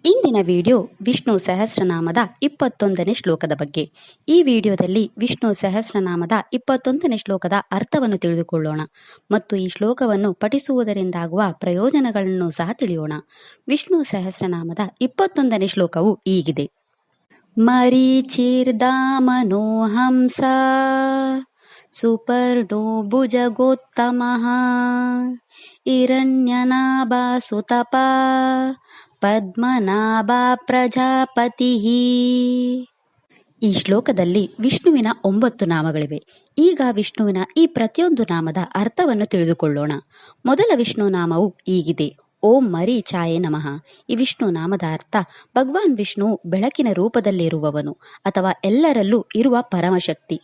ಇಂದಿನ ವಿಡಿಯೋ ವಿಷ್ಣು ಸಹಸ್ರನಾಮದ 21ನೇ ಶ್ಲೋಕದ ಬಗ್ಗೆ. ಈ ವಿಡಿಯೋದಲ್ಲಿ ವಿಷ್ಣು ಸಹಸ್ರನಾಮದ 21ನೇ ಶ್ಲೋಕದ ಅರ್ಥವನ್ನು ತಿಳಿದುಕೊಳ್ಳೋಣ ಮತ್ತು ಈ ಶ್ಲೋಕವನ್ನು ಪಠಿಸುವುದರಿಂದಾಗುವ ಪ್ರಯೋಜನಗಳನ್ನು ಸಹ ತಿಳಿಯೋಣ. ವಿಷ್ಣು ಸಹಸ್ರನಾಮದ 21ನೇ ಶ್ಲೋಕವು ಹೀಗಿದೆ. ಮರೀಚಿರ್ದಾಮನೋ ಹಂಸ ಸುಪರ್ಣೋ ಭುಜಗೋತ್ತಮಃ ಹಿರಣ್ಯನಾಭ ಸುತಪ ಪದ್ಮನಾಭ ಪ್ರಜಾಪತಿ. ಈ ಶ್ಲೋಕದಲ್ಲಿ ವಿಷ್ಣುವಿನ 9 ನಾಮಗಳಿವೆ. ಈಗ ವಿಷ್ಣುವಿನ ಈ ಪ್ರತಿಯೊಂದು ನಾಮದ ಅರ್ಥವನ್ನು ತಿಳಿದುಕೊಳ್ಳೋಣ. ಮೊದಲ ವಿಷ್ಣು ನಾಮವು ಹೀಗಿದೆ. ಓಂ ಮರೀಚಾಯೇ ನಮಃ. ಈ ವಿಷ್ಣು ನಾಮದ ಅರ್ಥ ಭಗವಾನ್ ವಿಷ್ಣು ಬೆಳಕಿನ ರೂಪದಲ್ಲಿರುವವನು ಅಥವಾ ಎಲ್ಲರಲ್ಲೂ ಇರುವ ಪರಮಶಕ್ತಿ.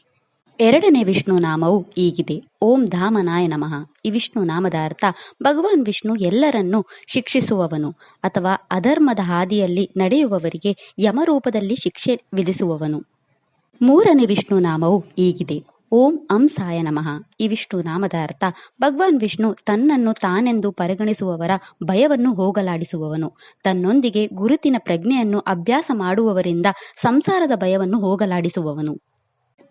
ಎರಡನೇ ವಿಷ್ಣು ನಾಮವು ಹೀಗಿದೆ. ಓಂ ಧಾಮನಾಯ ನಮಃ. ಈ ವಿಷ್ಣು ನಾಮದ ಅರ್ಥ ಭಗವಾನ್ ವಿಷ್ಣು ಎಲ್ಲರನ್ನೂ ಶಿಕ್ಷಿಸುವವನು ಅಥವಾ ಅಧರ್ಮದ ಹಾದಿಯಲ್ಲಿ ನಡೆಯುವವರಿಗೆ ಯಮರೂಪದಲ್ಲಿ ಶಿಕ್ಷೆ ವಿಧಿಸುವವನು. ಮೂರನೇ ವಿಷ್ಣು ನಾಮವು ಹೀಗಿದೆ. ಓಂ ಅಂಸಾಯ ನಮಃ. ಈ ವಿಷ್ಣು ನಾಮದ ಅರ್ಥ ಭಗವಾನ್ ವಿಷ್ಣು ತನ್ನನ್ನು ತಾನೆಂದು ಪರಿಗಣಿಸುವವರ ಭಯವನ್ನು ಹೋಗಲಾಡಿಸುವವನು. ತನ್ನೊಂದಿಗೆ ಗುರುತಿನ ಪ್ರಜ್ಞೆಯನ್ನು ಅಭ್ಯಾಸ ಮಾಡುವವರಿಂದ ಸಂಸಾರದ ಭಯವನ್ನು ಹೋಗಲಾಡಿಸುವವನು.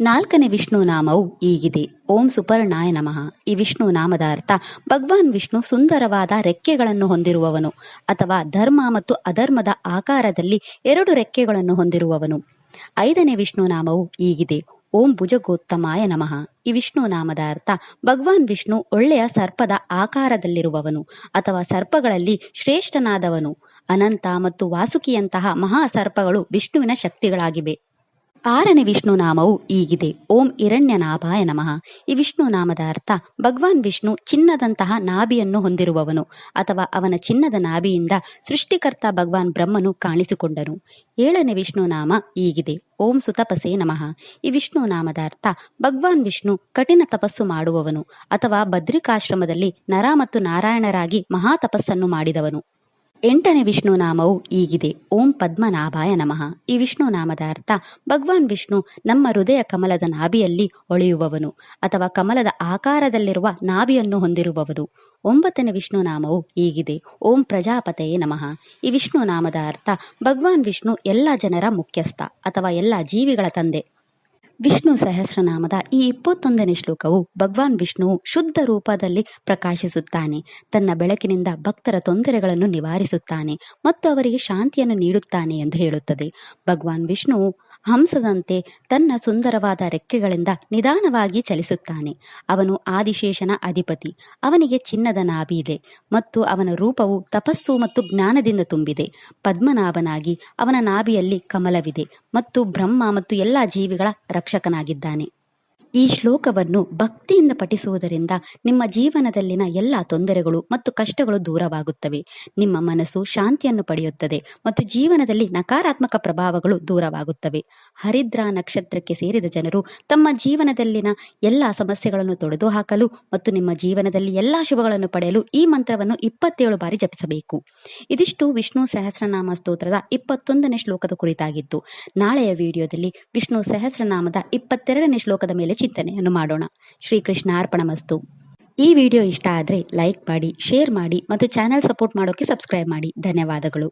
ನಾಲ್ಕನೇ ವಿಷ್ಣು ನಾಮವು ಹೀಗಿದೆ. ಓಂ ಸುಪರ್ಣಾಯ ನಮಃ. ಈ ವಿಷ್ಣು ನಾಮದ ಅರ್ಥ ಭಗವಾನ್ ವಿಷ್ಣು ಸುಂದರವಾದ ರೆಕ್ಕೆಗಳನ್ನು ಹೊಂದಿರುವವನು ಅಥವಾ ಧರ್ಮ ಮತ್ತು ಅಧರ್ಮದ ಆಕಾರದಲ್ಲಿ 2 ರೆಕ್ಕೆಗಳನ್ನು ಹೊಂದಿರುವವನು. ಐದನೇ ವಿಷ್ಣು ನಾಮವು ಹೀಗಿದೆ. ಓಂ ಭುಜಗೋತ್ತಮಾಯ ನಮಃ. ಈ ವಿಷ್ಣು ನಾಮದ ಅರ್ಥ ಭಗವಾನ್ ವಿಷ್ಣು ಒಳ್ಳೆಯ ಸರ್ಪದ ಆಕಾರದಲ್ಲಿರುವವನು ಅಥವಾ ಸರ್ಪಗಳಲ್ಲಿ ಶ್ರೇಷ್ಠನಾದವನು. ಅನಂತ ಮತ್ತು ವಾಸುಕಿಯಂತಹ ಮಹಾ ಸರ್ಪಗಳು ವಿಷ್ಣುವಿನ ಶಕ್ತಿಗಳಾಗಿವೆ. ಆರನೇ ವಿಷ್ಣು ನಾಮವು ಹೀಗಿದೆ. ಓಂ ಹಿರಣ್ಯನಾಭಾಯ ನಮಃ. ಈ ವಿಷ್ಣು ನಾಮದ ಅರ್ಥ ಭಗವಾನ್ ವಿಷ್ಣು ಚಿನ್ನದಂತಹ ನಾಭಿಯನ್ನು ಹೊಂದಿರುವವನು ಅಥವಾ ಅವನ ಚಿನ್ನದ ನಾಭಿಯಿಂದ ಸೃಷ್ಟಿಕರ್ತ ಭಗವಾನ್ ಬ್ರಹ್ಮನು ಕಾಣಿಸಿಕೊಂಡನು. ಏಳನೇ ವಿಷ್ಣು ನಾಮ ಹೀಗಿದೆ. ಓಂ ಸುತಪಸೇ ನಮಃ. ಈ ವಿಷ್ಣು ನಾಮದ ಅರ್ಥ ಭಗವಾನ್ ವಿಷ್ಣು ಕಠಿಣ ತಪಸ್ಸು ಮಾಡುವವನು ಅಥವಾ ಬದ್ರಿಕಾಶ್ರಮದಲ್ಲಿ ನರ ಮತ್ತು ನಾರಾಯಣರಾಗಿ ಮಹಾ ತಪಸ್ಸನ್ನು ಮಾಡಿದವನು. ಎಂಟನೇ ವಿಷ್ಣು ನಾಮವು ಹೀಗಿದೆ. ಓಂ ಪದ್ಮನಾಭಾಯ ನಮಃ. ಈ ವಿಷ್ಣು ನಾಮದ ಅರ್ಥ ಭಗವಾನ್ ವಿಷ್ಣು ನಮ್ಮ ಹೃದಯ ಕಮಲದ ನಾಭಿಯಲ್ಲಿ ಹೊಳೆಯುವವನು ಅಥವಾ ಕಮಲದ ಆಕಾರದಲ್ಲಿರುವ ನಾಭಿಯನ್ನು ಹೊಂದಿರುವವನು. ಒಂಬತ್ತನೇ ವಿಷ್ಣು ನಾಮವು ಹೀಗಿದೆ. ಓಂ ಪ್ರಜಾಪತಯೇ ನಮಃ. ಈ ವಿಷ್ಣು ನಾಮದ ಅರ್ಥ ಭಗವಾನ್ ವಿಷ್ಣು ಎಲ್ಲ ಜನರ ಮುಖ್ಯಸ್ಥ ಅಥವಾ ಎಲ್ಲ ಜೀವಿಗಳ ತಂದೆ. ವಿಷ್ಣು ಸಹಸ್ರನಾಮದ ಈ 21ನೇ ಶ್ಲೋಕವು ಭಗವಾನ್ ವಿಷ್ಣುವು ಶುದ್ಧ ರೂಪದಲ್ಲಿ ಪ್ರಕಾಶಿಸುತ್ತಾನೆ. ತನ್ನ ಬೆಳಕಿನಿಂದ ಭಕ್ತರ ತೊಂದರೆಗಳನ್ನು ನಿವಾರಿಸುತ್ತಾನೆ ಮತ್ತು ಅವರಿಗೆ ಶಾಂತಿಯನ್ನು ನೀಡುತ್ತಾನೆ ಎಂದು ಹೇಳುತ್ತದೆ. ಭಗವಾನ್ ವಿಷ್ಣುವು ಹಂಸದಂತೆ ತನ್ನ ಸುಂದರವಾದ ರೆಕ್ಕೆಗಳಿಂದ ನಿಧಾನವಾಗಿ ಚಲಿಸುತ್ತಾನೆ. ಅವನು ಆದಿಶೇಷನ ಅಧಿಪತಿ. ಅವನಿಗೆ ಚಿನ್ನದ ನಾಭಿ ಇದೆ ಮತ್ತು ಅವನ ರೂಪವು ತಪಸ್ಸು ಮತ್ತು ಜ್ಞಾನದಿಂದ ತುಂಬಿದೆ. ಪದ್ಮನಾಭನಾಗಿ ಅವನ ನಾಭಿಯಲ್ಲಿ ಕಮಲವಿದೆ ಮತ್ತು ಬ್ರಹ್ಮ ಮತ್ತು ಎಲ್ಲ ಜೀವಿಗಳ ರಕ್ಷಕನಾಗಿದ್ದಾನೆ. ಈ ಶ್ಲೋಕವನ್ನು ಭಕ್ತಿಯಿಂದ ಪಠಿಸುವುದರಿಂದ ನಿಮ್ಮ ಜೀವನದಲ್ಲಿನ ಎಲ್ಲ ತೊಂದರೆಗಳು ಮತ್ತು ಕಷ್ಟಗಳು ದೂರವಾಗುತ್ತವೆ. ನಿಮ್ಮ ಮನಸ್ಸು ಶಾಂತಿಯನ್ನು ಪಡೆಯುತ್ತದೆ ಮತ್ತು ಜೀವನದಲ್ಲಿ ನಕಾರಾತ್ಮಕ ಪ್ರಭಾವಗಳು ದೂರವಾಗುತ್ತವೆ. ಹರಿದ್ರ ನಕ್ಷತ್ರಕ್ಕೆ ಸೇರಿದ ಜನರು ತಮ್ಮ ಜೀವನದಲ್ಲಿನ ಎಲ್ಲ ಸಮಸ್ಯೆಗಳನ್ನು ತೊಡೆದುಹಾಕಲು ಮತ್ತು ನಿಮ್ಮ ಜೀವನದಲ್ಲಿ ಎಲ್ಲ ಶುಭಗಳನ್ನು ಪಡೆಯಲು ಈ ಮಂತ್ರವನ್ನು 27 ಬಾರಿ ಜಪಿಸಬೇಕು. ಇದಿಷ್ಟು ವಿಷ್ಣು ಸಹಸ್ರನಾಮ ಸ್ತೋತ್ರದ 21ನೇ ಶ್ಲೋಕದ ಕುರಿತಾಗಿತ್ತು. ನಾಳೆಯ ವಿಡಿಯೋದಲ್ಲಿ ವಿಷ್ಣು ಸಹಸ್ರನಾಮದ 22ನೇ ಶ್ಲೋಕದ ಮೇಲೆ ಚಿಂತನೆಯನ್ನು ಮಾಡೋಣ. ಶ್ರೀಕೃಷ್ಣ ಅರ್ಪಣಮಸ್ತು. ಈ ವಿಡಿಯೋ ಇಷ್ಟ ಆದರೆ ಲೈಕ್ ಮಾಡಿ, ಶೇರ್ ಮಾಡಿ ಮತ್ತು ಚಾನೆಲ್ ಸಪೋರ್ಟ್ ಮಾಡೋಕೆ ಸಬ್ಸ್ಕ್ರೈಬ್ ಮಾಡಿ. ಧನ್ಯವಾದಗಳು.